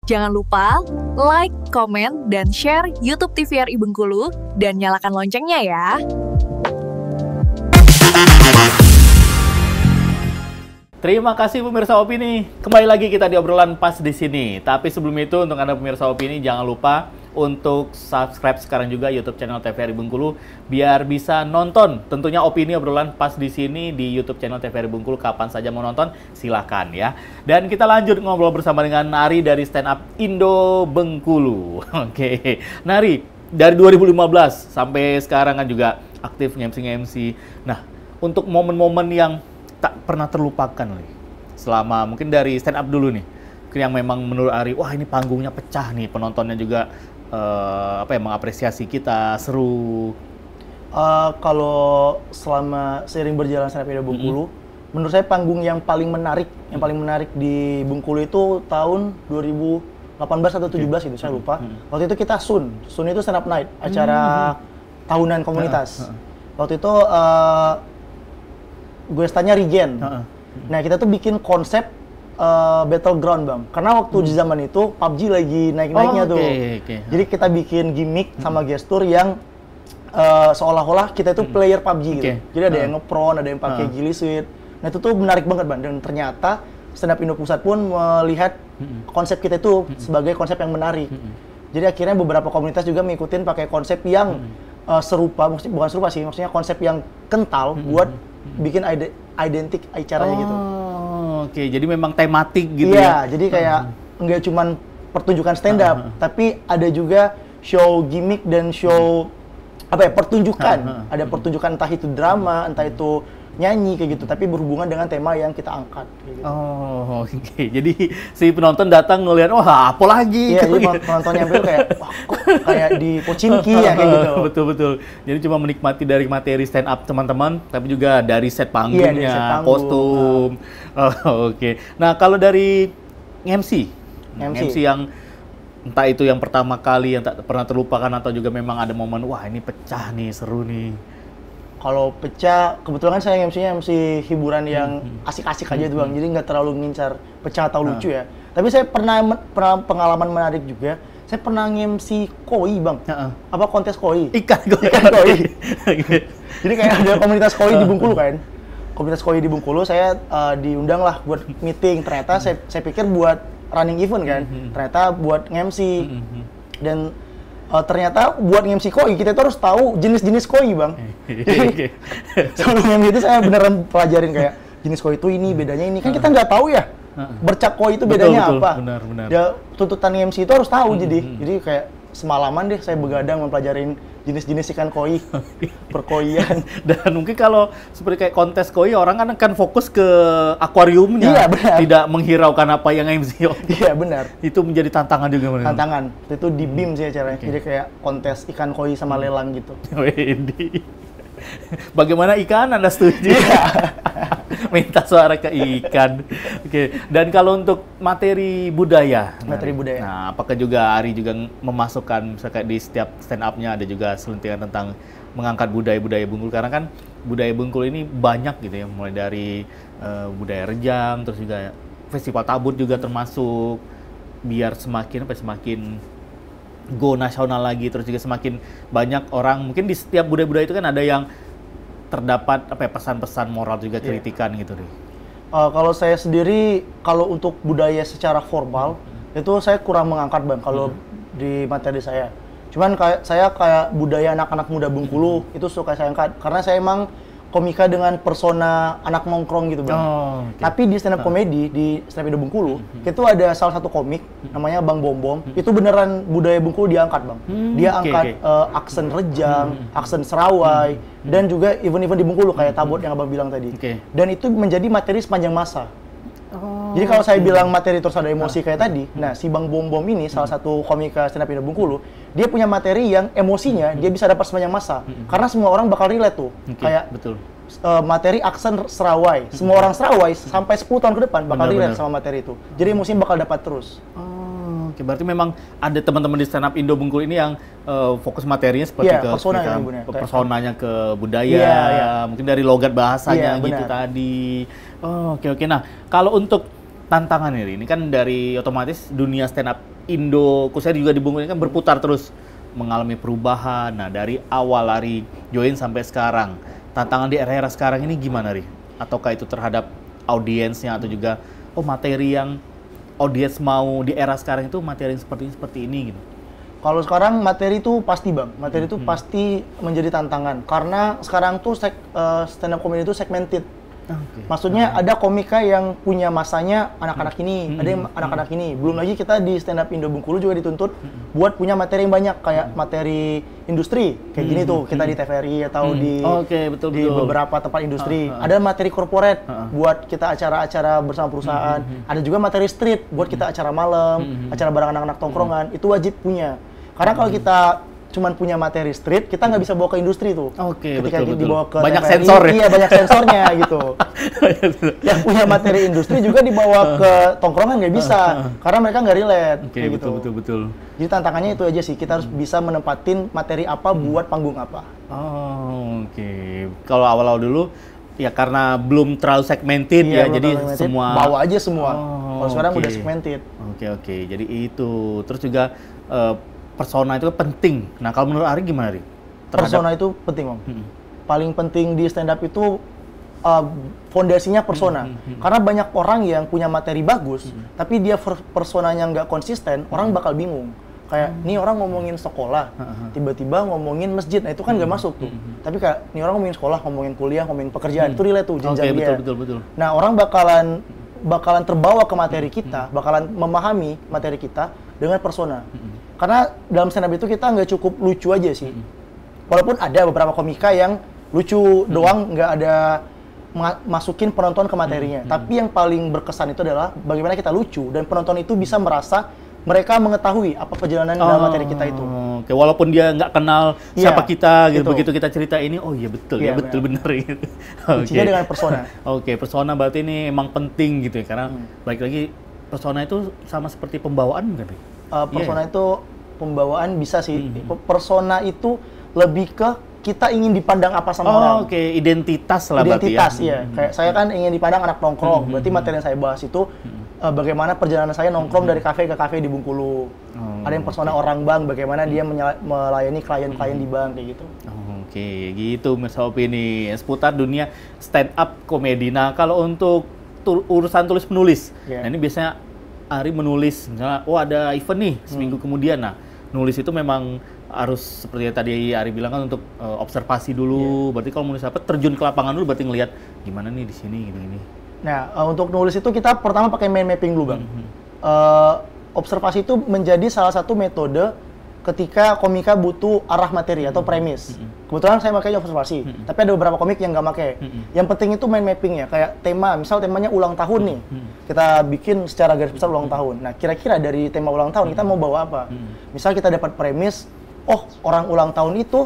Jangan lupa like, komen, dan share YouTube TVRI Bengkulu dan nyalakan loncengnya ya. Terima kasih pemirsa Opini. Kembali lagi kita di obrolan pas di sini. Tapi sebelum itu untuk Anda pemirsa Opini jangan lupa untuk subscribe sekarang juga YouTube channel TVRI Bengkulu biar bisa nonton tentunya opini obrolan pas di sini di YouTube channel TVRI Bengkulu. Kapan saja mau nonton silahkan ya. Dan kita lanjut ngobrol bersama dengan Nari dari Stand Up Indo Bengkulu. Oke, Nari dari 2015 sampai sekarang kan juga aktif nge-MC. Nah, untuk momen-momen yang tak pernah terlupakan nih selama mungkin dari stand up dulu nih, yang memang menurut Ari, wah ini panggungnya pecah nih, penontonnya juga mengapresiasi kita, seru. Kalau selama seiring berjalan stand up Indo Bengkulu, menurut saya panggung yang paling menarik di Bengkulu itu tahun 2018 atau 17 itu saya lupa. Waktu itu kita Sun itu stand up night, acara tahunan komunitas. Waktu itu gue tanya Regen. Nah kita tuh bikin konsep battleground bang, karena waktu di zaman itu PUBG lagi naik-naiknya tuh. Jadi kita bikin gimmick sama gestur yang seolah-olah kita itu player PUBG gitu. Jadi ada yang ngepron, ada yang pakai ghillie suit. Nah itu tuh menarik banget bang, dan ternyata Stand Up Indo Pusat pun melihat konsep kita itu sebagai konsep yang menarik. Jadi akhirnya beberapa komunitas juga mengikutin pakai konsep yang serupa, maksudnya bukan serupa sih, maksudnya konsep yang kental buat bikin identik acaranya gitu. Oke, jadi memang tematik gitu ya? Ya? Jadi kayak nggak cuman pertunjukan stand up, tapi ada juga show gimmick dan show pertunjukan. Ada pertunjukan entah itu drama, entah itu nyanyi kayak gitu, tapi berhubungan dengan tema yang kita angkat. Kayak gitu. Oh, oke. Jadi si penonton datang ngelihat, wah apa lagi? Iya, jadi penontonnya itu kayak, wah kok kayak di Pochinki ya kayak gitu. Betul. Jadi cuma menikmati dari materi stand up teman-teman, tapi juga dari set panggungnya, dari set panggung, kostum. Oke. Nah kalau dari MC yang entah itu yang pertama kali yang tak pernah terlupakan atau juga memang ada momen, wah ini pecah nih, seru nih. Kalau pecah, kebetulan kan saya MC-nya MC hiburan yang asik-asik aja tuh bang, jadi nggak terlalu ngincar pecah atau lucu ya. Tapi saya pernah pengalaman menarik juga. Saya pernah MC koi bang, kontes koi. Ikan koi. Jadi kayak ada komunitas koi di Bengkulu kan. Komunitas koi di Bengkulu, saya diundang lah buat meeting. Ternyata saya pikir buat running event kan, ternyata buat MC. Dan ternyata buat MC koi kita tuh harus tahu jenis-jenis koi bang. Jadi sebelum MC itu saya beneran pelajarin kayak jenis koi itu ini bedanya ini, kan kita nggak tahu ya bercak koi itu bedanya apa. Benar. Ya tuntutan MC itu harus tahu. Jadi kayak semalaman deh saya begadang mempelajarin jenis-jenis ikan koi, perkoian. Dan mungkin kalau seperti kayak kontes koi, orang kan akan fokus ke akuariumnya, iya, benar. Tidak menghiraukan apa yang MC. Iya benar. Itu menjadi tantangan juga. Tantangan. Itu di BIM sih acaranya. Jadi kayak kontes ikan koi sama lelang gitu. Bagaimana ikan, Anda setuju? Minta suara ke ikan. Oke. Dan kalau untuk materi budaya. Nah, apakah juga Ari juga memasukkan misalkan di setiap stand up-nya ada juga selentingan tentang mengangkat budaya-budaya Bengkulu, karena kan budaya Bengkulu ini banyak gitu ya, mulai dari budaya Rejang, terus juga festival tabut juga termasuk, biar semakin go nasional lagi, terus juga semakin banyak orang, mungkin di setiap budaya-budaya itu kan ada yang terdapat pesan-pesan moral juga, kritikan gitu deh. Kalau saya sendiri, kalau untuk budaya secara formal itu saya kurang mengangkat bang kalau di materi saya. Cuman saya kayak budaya anak-anak muda Bengkulu itu suka saya angkat, karena saya emang komika dengan persona anak nongkrong gitu bang. Tapi di stand up comedy di Stand Up Indo Bengkulu itu ada salah satu komik namanya Bang Bom. Itu beneran budaya Bengkulu diangkat bang. Dia angkat aksen Rejang, aksen Serawai, dan juga event-event di Bengkulu kayak tabut yang abang bilang tadi. Dan itu menjadi materi sepanjang masa. Jadi kalau saya bilang materi terus ada emosi kayak tadi, nah si Bang Bom ini salah satu komika stand up Indo Bengkulu, dia punya materi yang emosinya dia bisa dapat sepanjang masa, karena semua orang bakal relate tuh. Kayak materi aksen Serawai, semua orang Serawai sampai 10 tahun ke depan bakal relate sama materi itu. Jadi emosinya bakal dapat terus. Oke, berarti memang ada teman-teman di Stand Up Indo Bengkulu ini yang fokus materinya seperti ke personanya, ke budaya, mungkin dari logat bahasanya gitu tadi. Oke. Nah, kalau untuk tantangan ini kan dari otomatis dunia stand up Indo, khususnya juga di Bengkulu ini kan berputar terus, mengalami perubahan. Nah, dari awal Ari join sampai sekarang, tantangan di era-era sekarang ini gimana, Ri? Ataukah itu terhadap audiensnya atau juga materi yang audiens mau di era sekarang itu materi yang seperti ini gitu? Kalau sekarang materi itu pasti Bang, materi itu pasti menjadi tantangan karena sekarang tuh stand up comedy itu segmented. Maksudnya ada komika yang punya masanya anak-anak ini, ada yang anak-anak ini. Belum lagi kita di stand up Indo Bengkulu juga dituntut buat punya materi yang banyak kayak materi industri kayak gini tuh kita di TVRI atau di beberapa tempat industri. Ada materi corporate buat kita acara-acara bersama perusahaan. Ada juga materi street buat kita acara malam, acara bareng anak-anak tongkrongan. Itu wajib punya. Karena kalau kita cuman punya materi street, kita nggak bisa bawa ke industri tuh. Ketika betul. dibawa ke banyak TVRI, sensor ya? Iya, banyak sensornya gitu. Yang punya materi industri juga dibawa ke tongkrongan nggak bisa, karena mereka nggak relate. Gitu. Betul. Jadi tantangannya itu aja sih, kita harus bisa menempatin materi apa buat panggung apa. Kalau awal-awal dulu, ya karena belum terlalu segmented ya, jadi semua bawa aja semua. Kalau sekarang udah segmented. Jadi itu. Terus juga persona itu penting. Nah, kalau menurut Ari gimana, Ri? Persona itu penting, Om. Paling penting di stand up itu fondasinya persona. Karena banyak orang yang punya materi bagus, tapi dia personanya nggak konsisten, orang bakal bingung. Kayak, nih orang ngomongin sekolah, tiba-tiba ngomongin masjid, nah itu kan nggak masuk tuh. Tapi kayak, nih orang ngomongin sekolah, ngomongin kuliah, ngomongin pekerjaan, itu relate tuh, jenjang dia. Betul. Nah, orang bakalan terbawa ke materi kita, bakalan memahami materi kita dengan persona. Karena dalam stand up itu kita nggak cukup lucu aja sih. Walaupun ada beberapa komika yang lucu doang, nggak ada masukin penonton ke materinya. Tapi yang paling berkesan itu adalah bagaimana kita lucu dan penonton itu bisa merasa mereka mengetahui apa perjalanan dalam materi kita itu. Walaupun dia nggak kenal siapa kita, gitu. Begitu kita cerita ini, oh iya betul, benar gitu. Kuncinya dengan persona. Persona berarti ini emang penting gitu ya, karena balik lagi persona itu sama seperti pembawaan kan? Persona itu pembawaan bisa sih. Persona itu lebih ke kita ingin dipandang apa sama orang. Identitas lah berarti ya. Identitas, iya. Kayak saya kan ingin dipandang anak nongkrong. Berarti materi yang saya bahas itu bagaimana perjalanan saya nongkrong dari kafe ke kafe di Bengkulu. Ada yang persona orang bank, bagaimana dia melayani klien-klien di bank kayak gitu. Gitu Mirsa Opini. Seputar dunia stand up komedi. Nah, kalau untuk urusan tulis menulis, nah ini biasanya Ari menulis, misalnya, ada event nih seminggu kemudian. Nah, nulis itu memang harus seperti yang tadi Ari bilang kan untuk observasi dulu. Berarti kalau menulis apa terjun ke lapangan dulu, berarti ngelihat gimana nih di sini gini. Nah, untuk nulis itu kita pertama pakai mind mapping dulu, Bang. Observasi itu menjadi salah satu metode ketika komika butuh arah materi atau premis. Kebetulan saya pakai observasi, tapi ada beberapa komik yang nggak pakai. Yang penting itu mind mapping ya, kayak tema, misal temanya ulang tahun nih. Kita bikin secara garis besar ulang tahun. Nah, kira-kira dari tema ulang tahun kita mau bawa apa? Misal kita dapat premis, orang ulang tahun itu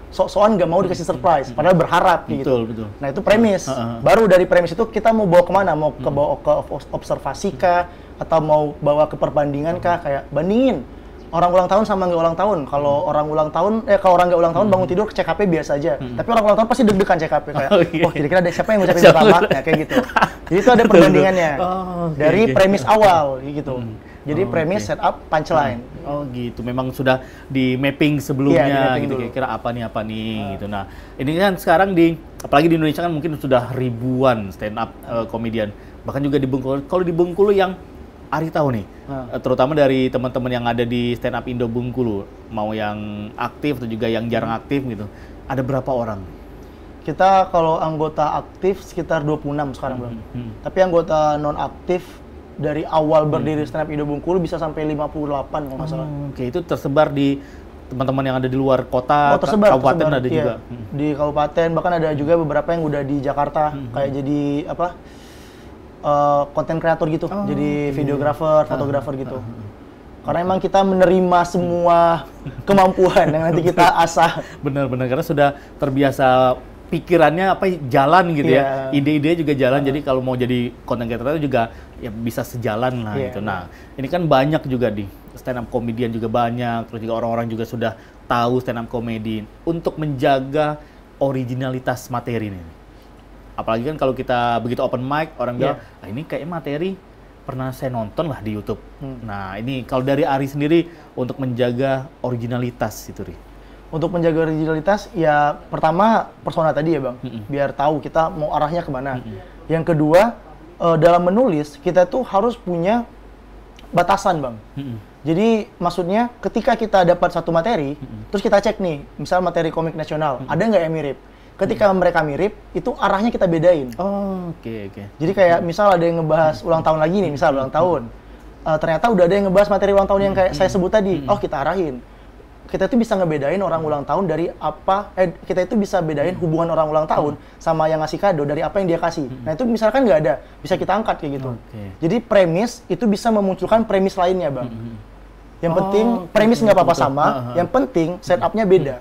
sok-sokan nggak mau dikasih surprise, padahal berharap gitu. Betul. Nah, itu premis. Baru dari premis itu kita mau bawa kemana? Mau bawa ke observasi kah? Atau mau bawa ke perbandingan kah? Kayak bandingin orang ulang tahun sama nggak ulang tahun. Kalau orang ulang tahun, kalau orang nggak ulang tahun bangun tidur CKP biasa aja. Tapi orang ulang tahun pasti deg-degan CKP kayak, kira-kira ada siapa yang ngucapin pertama? Ya kayak gitu. Jadi itu ada perbandingannya dari premis awal gitu. Jadi premis, setup, punchline. Gitu. Memang sudah di mapping sebelumnya gitu. Kira-kira apa nih gitu. Nah, ini kan sekarang apalagi di Indonesia kan mungkin sudah ribuan stand up komedian. Bahkan juga di Bengkulu. Kalau di Bengkulu yang Ari tahu nih, terutama dari teman-teman yang ada di stand up Indo Bengkulu, mau yang aktif atau juga yang jarang aktif gitu, ada berapa orang? Kita kalau anggota aktif sekitar 26 sekarang, Bang. Tapi anggota non aktif dari awal berdiri stand up Indo Bengkulu bisa sampai 58 kalau nggak salah. Itu tersebar di teman-teman yang ada di luar kota, kabupaten ada juga. Di kabupaten, bahkan ada juga beberapa yang udah di Jakarta, kayak jadi konten kreator gitu, jadi videografer, fotografer gitu. Karena emang kita menerima semua kemampuan yang nanti kita asah. Benar-benar, karena sudah terbiasa pikirannya jalan gitu ya, ide-ide juga jalan. Jadi kalau mau jadi konten kreator juga ya bisa sejalan lah gitu. Nah, ini kan banyak juga di stand up comedian juga banyak, terus juga orang-orang juga sudah tahu stand up comedy untuk menjaga originalitas materi ini. Apalagi kan kalau kita begitu open mic, orang bilang, ini kayak materi pernah saya nonton lah di YouTube. Nah, ini kalau dari Ari sendiri untuk menjaga originalitas itu, Ri. Untuk menjaga originalitas, ya pertama persona tadi ya Bang, biar tahu kita mau arahnya kemana. Yang kedua, dalam menulis, kita tuh harus punya batasan Bang. Jadi maksudnya ketika kita dapat satu materi, terus kita cek nih, misal materi komik nasional, ada nggak yang mirip? Ketika mereka mirip, itu arahnya kita bedain. Oh, oke. Jadi kayak misal ada yang ngebahas ulang tahun lagi nih, misal ulang tahun. Ternyata udah ada yang ngebahas materi ulang tahun yang kayak saya sebut tadi. Oh, kita arahin. Kita tuh bisa ngebedain orang ulang tahun dari apa, kita itu bisa bedain hubungan orang ulang tahun sama yang ngasih kado dari apa yang dia kasih. Nah itu misalkan nggak ada, bisa kita angkat kayak gitu. Jadi premis itu bisa memunculkan premis lainnya Bang. Yang penting premis nggak apa-apa sama, yang penting setupnya beda.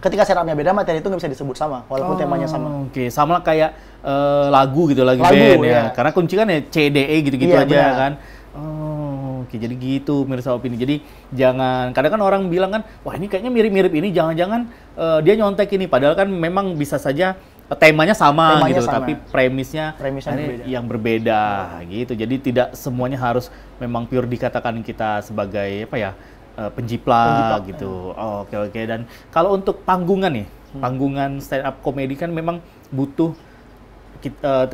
Ketika setupnya beda, materi itu nggak bisa disebut sama, walaupun temanya sama. Oke, sama kayak lagu gitu, lagu band ya. ya. Karena kunci kan ya C, D, E gitu-gitu Iya, aja benar. kan. Oh, oke. Jadi gitu pemirsa opini. Jadi jangan, kadang kan orang bilang kan, wah ini kayaknya mirip-mirip ini, jangan-jangan dia nyontek ini. Padahal kan memang bisa saja temanya sama gitu, sama. tapi premisnya berbeda. yang berbeda gitu. Jadi tidak semuanya harus memang pure dikatakan kita sebagai apa ya, penjiplak gitu. Oh, oke. Dan kalau untuk panggungan nih, panggungan stand up comedy kan memang butuh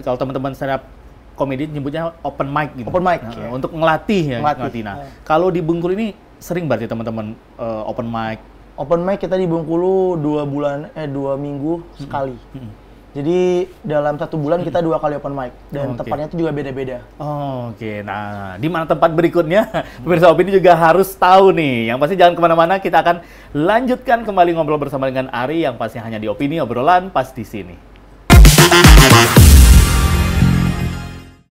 kalau teman-teman stand up comedy nyebutnya open mic gitu. Open mic, Nah, ya. untuk ngelatih ya, Ngelatih. Nah, kalau di Bengkulu ini sering berarti teman-teman open mic. Open mic kita di Bengkulu 2 minggu sekali. Jadi dalam 1 bulan kita 2 kali open mic dan Oke. tempatnya itu juga beda-beda. Oh, oke. Nah, di mana tempat berikutnya? Pemirsa opini juga harus tahu nih. Yang pasti jangan kemana-mana, kita akan lanjutkan kembali ngobrol bersama dengan Ari yang pasti hanya di Opini Obrolan Pas di Sini.